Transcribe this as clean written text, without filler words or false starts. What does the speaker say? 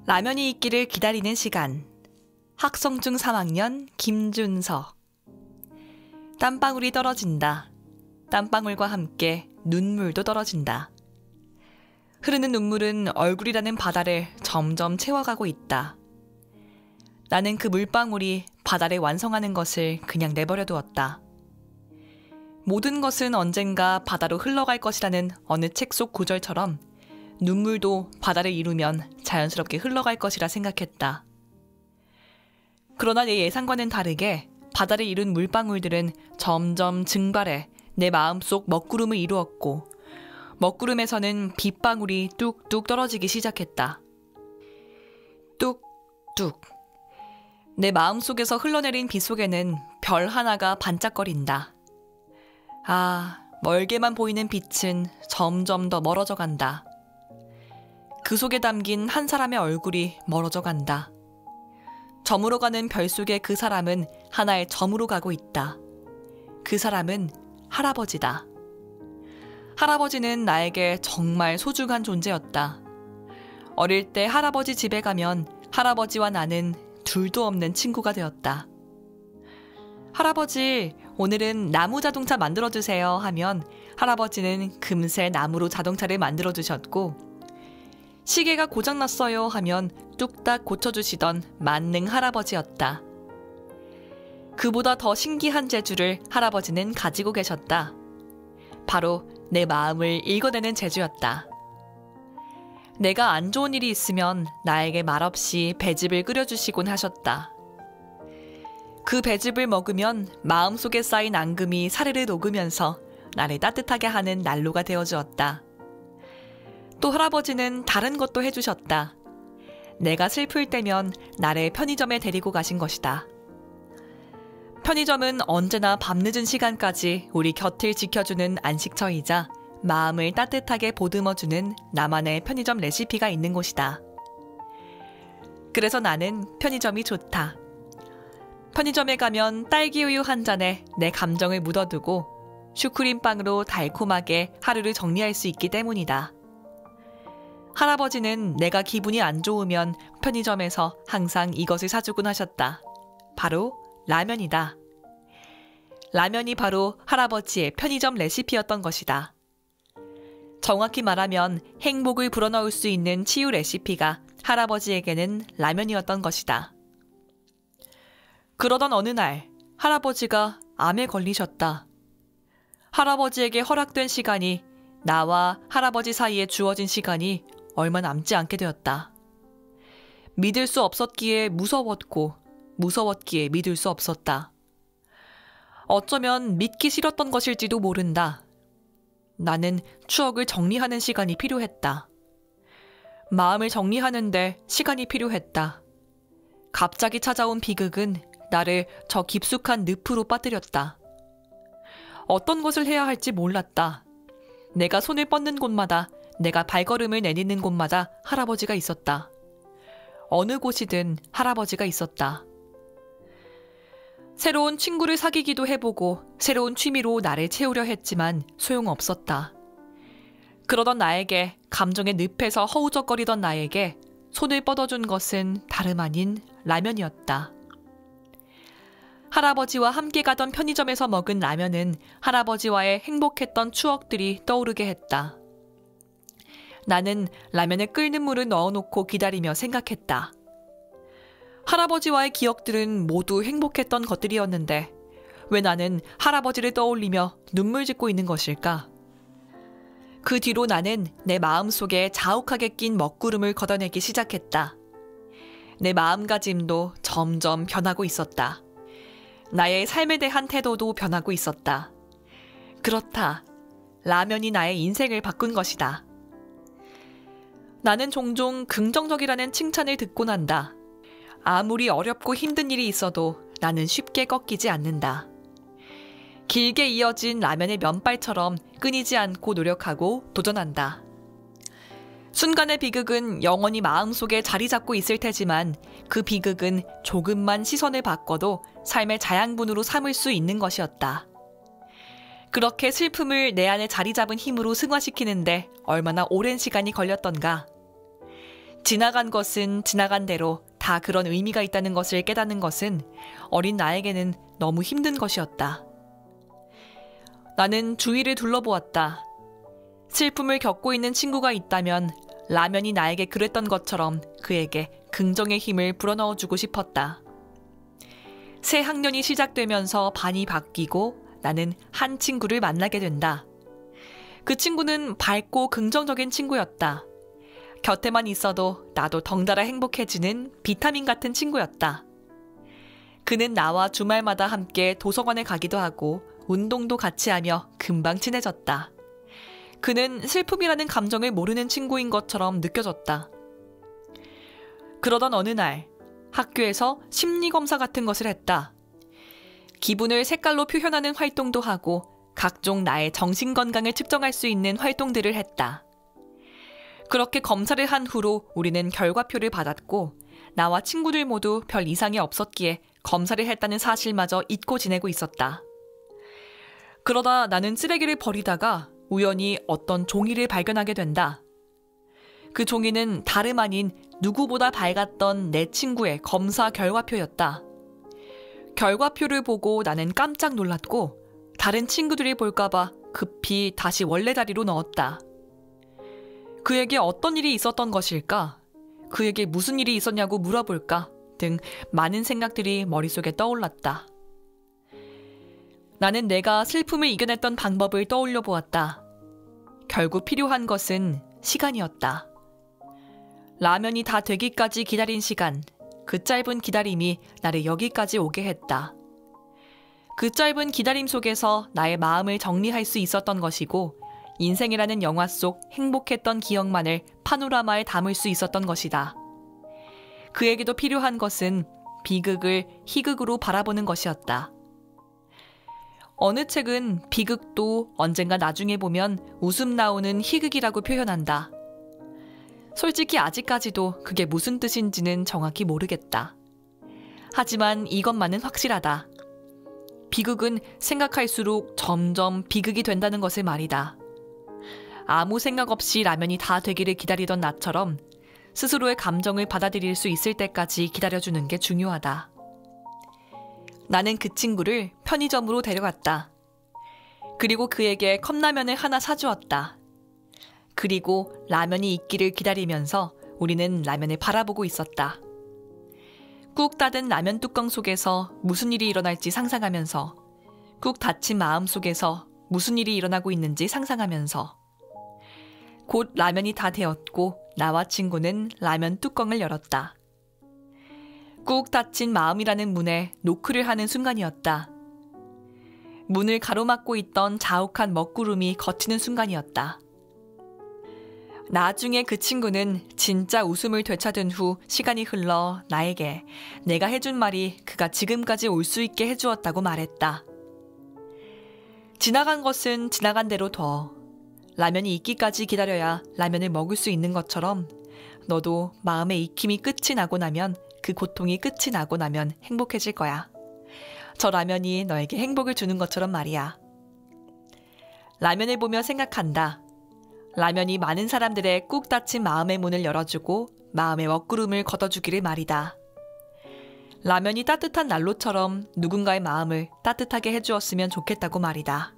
라면이 있기를 기다리는 시간. 학성중 3학년 김준서. 땀방울이 떨어진다. 땀방울과 함께 눈물도 떨어진다. 흐르는 눈물은 얼굴이라는 바다를 점점 채워가고 있다. 나는 그 물방울이 바다를 완성하는 것을 그냥 내버려 두었다. 모든 것은 언젠가 바다로 흘러갈 것이라는 어느 책 속 구절처럼 눈물도 바다를 이루면 자연스럽게 흘러갈 것이라 생각했다. 그러나 내 예상과는 다르게 바다를 이룬 물방울들은 점점 증발해 내 마음속 먹구름을 이루었고, 먹구름에서는 빗방울이 뚝뚝 떨어지기 시작했다. 뚝뚝. 내 마음속에서 흘러내린 빗 속에는 별 하나가 반짝거린다. 아, 멀게만 보이는 빛은 점점 더 멀어져 간다. 그 속에 담긴 한 사람의 얼굴이 멀어져 간다. 점으로 가는 별 속의 그 사람은 하나의 점으로 가고 있다. 그 사람은 할아버지다. 할아버지는 나에게 정말 소중한 존재였다. 어릴 때 할아버지 집에 가면 할아버지와 나는 둘도 없는 친구가 되었다. 할아버지, 오늘은 나무 자동차 만들어주세요 하면 할아버지는 금세 나무로 자동차를 만들어주셨고, 시계가 고장났어요 하면 뚝딱 고쳐주시던 만능 할아버지였다. 그보다 더 신기한 재주를 할아버지는 가지고 계셨다. 바로 내 마음을 읽어내는 재주였다. 내가 안 좋은 일이 있으면 나에게 말없이 배즙을 끓여주시곤 하셨다. 그 배즙을 먹으면 마음속에 쌓인 앙금이 사르르 녹으면서 나를 따뜻하게 하는 난로가 되어주었다. 또 할아버지는 다른 것도 해주셨다. 내가 슬플 때면 나를 편의점에 데리고 가신 것이다. 편의점은 언제나 밤늦은 시간까지 우리 곁을 지켜주는 안식처이자 마음을 따뜻하게 보듬어주는 나만의 편의점 레시피가 있는 곳이다. 그래서 나는 편의점이 좋다. 편의점에 가면 딸기우유 한 잔에 내 감정을 묻어두고 슈크림빵으로 달콤하게 하루를 정리할 수 있기 때문이다. 할아버지는 내가 기분이 안 좋으면 편의점에서 항상 이것을 사주곤 하셨다. 바로 라면이다. 라면이 바로 할아버지의 편의점 레시피였던 것이다. 정확히 말하면 행복을 불어넣을 수 있는 치유 레시피가 할아버지에게는 라면이었던 것이다. 그러던 어느 날 할아버지가 암에 걸리셨다. 할아버지에게 허락된 시간이 나와 할아버지 사이에 주어진 시간이 얼마 남지 않게 되었다. 믿을 수 없었기에 무서웠고 무서웠기에 믿을 수 없었다. 어쩌면 믿기 싫었던 것일지도 모른다. 나는 추억을 정리하는 시간이 필요했다. 마음을 정리하는데 시간이 필요했다. 갑자기 찾아온 비극은 나를 저 깊숙한 늪으로 빠뜨렸다. 어떤 것을 해야 할지 몰랐다. 내가 손을 뻗는 곳마다, 내가 발걸음을 내딛는 곳마다 할아버지가 있었다. 어느 곳이든 할아버지가 있었다. 새로운 친구를 사귀기도 해보고 새로운 취미로 나를 채우려 했지만 소용없었다. 그러던 나에게, 감정의 늪에서 허우적거리던 나에게 손을 뻗어준 것은 다름 아닌 라면이었다. 할아버지와 함께 가던 편의점에서 먹은 라면은 할아버지와의 행복했던 추억들이 떠오르게 했다. 나는 라면에 끓는 물을 넣어놓고 기다리며 생각했다. 할아버지와의 기억들은 모두 행복했던 것들이었는데 왜 나는 할아버지를 떠올리며 눈물 짓고 있는 것일까? 그 뒤로 나는 내 마음속에 자욱하게 낀 먹구름을 걷어내기 시작했다. 내 마음가짐도 점점 변하고 있었다. 나의 삶에 대한 태도도 변하고 있었다. 그렇다. 라면이 나의 인생을 바꾼 것이다. 나는 종종 긍정적이라는 칭찬을 듣곤 한다. 아무리 어렵고 힘든 일이 있어도 나는 쉽게 꺾이지 않는다. 길게 이어진 라면의 면발처럼 끊이지 않고 노력하고 도전한다. 순간의 비극은 영원히 마음속에 자리 잡고 있을 테지만 그 비극은 조금만 시선을 바꿔도 삶의 자양분으로 삼을 수 있는 것이었다. 그렇게 슬픔을 내 안에 자리 잡은 힘으로 승화시키는데 얼마나 오랜 시간이 걸렸던가. 지나간 것은 지나간 대로 다 그런 의미가 있다는 것을 깨닫는 것은 어린 나에게는 너무 힘든 것이었다. 나는 주위를 둘러보았다. 슬픔을 겪고 있는 친구가 있다면 라면이 나에게 그랬던 것처럼 그에게 긍정의 힘을 불어넣어주고 싶었다. 새 학년이 시작되면서 반이 바뀌고 나는 한 친구를 만나게 된다. 그 친구는 밝고 긍정적인 친구였다. 곁에만 있어도 나도 덩달아 행복해지는 비타민 같은 친구였다. 그는 나와 주말마다 함께 도서관에 가기도 하고 운동도 같이 하며 금방 친해졌다. 그는 슬픔이라는 감정을 모르는 친구인 것처럼 느껴졌다. 그러던 어느 날 학교에서 심리검사 같은 것을 했다. 기분을 색깔로 표현하는 활동도 하고 각종 나의 정신건강을 측정할 수 있는 활동들을 했다. 그렇게 검사를 한 후로 우리는 결과표를 받았고 나와 친구들 모두 별 이상이 없었기에 검사를 했다는 사실마저 잊고 지내고 있었다. 그러다 나는 쓰레기를 버리다가 우연히 어떤 종이를 발견하게 된다. 그 종이는 다름 아닌 누구보다 밝았던 내 친구의 검사 결과표였다. 결과표를 보고 나는 깜짝 놀랐고 다른 친구들이 볼까봐 급히 다시 원래 자리로 넣었다. 그에게 어떤 일이 있었던 것일까? 그에게 무슨 일이 있었냐고 물어볼까? 등 많은 생각들이 머릿속에 떠올랐다. 나는 내가 슬픔을 이겨냈던 방법을 떠올려 보았다. 결국 필요한 것은 시간이었다. 라면이 다 되기까지 기다린 시간, 그 짧은 기다림이 나를 여기까지 오게 했다. 그 짧은 기다림 속에서 나의 마음을 정리할 수 있었던 것이고 인생이라는 영화 속 행복했던 기억만을 파노라마에 담을 수 있었던 것이다. 그에게도 필요한 것은 비극을 희극으로 바라보는 것이었다. 어느 책은 비극도 언젠가 나중에 보면 웃음 나오는 희극이라고 표현한다. 솔직히 아직까지도 그게 무슨 뜻인지는 정확히 모르겠다. 하지만 이것만은 확실하다. 비극은 생각할수록 점점 비극이 된다는 것을 말이다. 아무 생각 없이 라면이 다 되기를 기다리던 나처럼 스스로의 감정을 받아들일 수 있을 때까지 기다려주는 게 중요하다. 나는 그 친구를 편의점으로 데려갔다. 그리고 그에게 컵라면을 하나 사주었다. 그리고 라면이 익기를 기다리면서 우리는 라면을 바라보고 있었다. 꾹 닫은 라면 뚜껑 속에서 무슨 일이 일어날지 상상하면서 꾹 닫힌 마음 속에서 무슨 일이 일어나고 있는지 상상하면서 곧 라면이 다 되었고 나와 친구는 라면 뚜껑을 열었다. 꾹 닫힌 마음이라는 문에 노크를 하는 순간이었다. 문을 가로막고 있던 자욱한 먹구름이 걷히는 순간이었다. 나중에 그 친구는 진짜 웃음을 되찾은 후 시간이 흘러 나에게 내가 해준 말이 그가 지금까지 올 수 있게 해주었다고 말했다. 지나간 것은 지나간 대로 둬. 라면이 익기까지 기다려야 라면을 먹을 수 있는 것처럼 너도 마음의 익힘이 끝이 나고 나면 그 고통이 끝이 나고 나면 행복해질 거야. 저 라면이 너에게 행복을 주는 것처럼 말이야. 라면을 보며 생각한다. 라면이 많은 사람들의 꾹 닫힌 마음의 문을 열어주고 마음의 먹구름을 걷어주기를 말이다. 라면이 따뜻한 난로처럼 누군가의 마음을 따뜻하게 해주었으면 좋겠다고 말이다.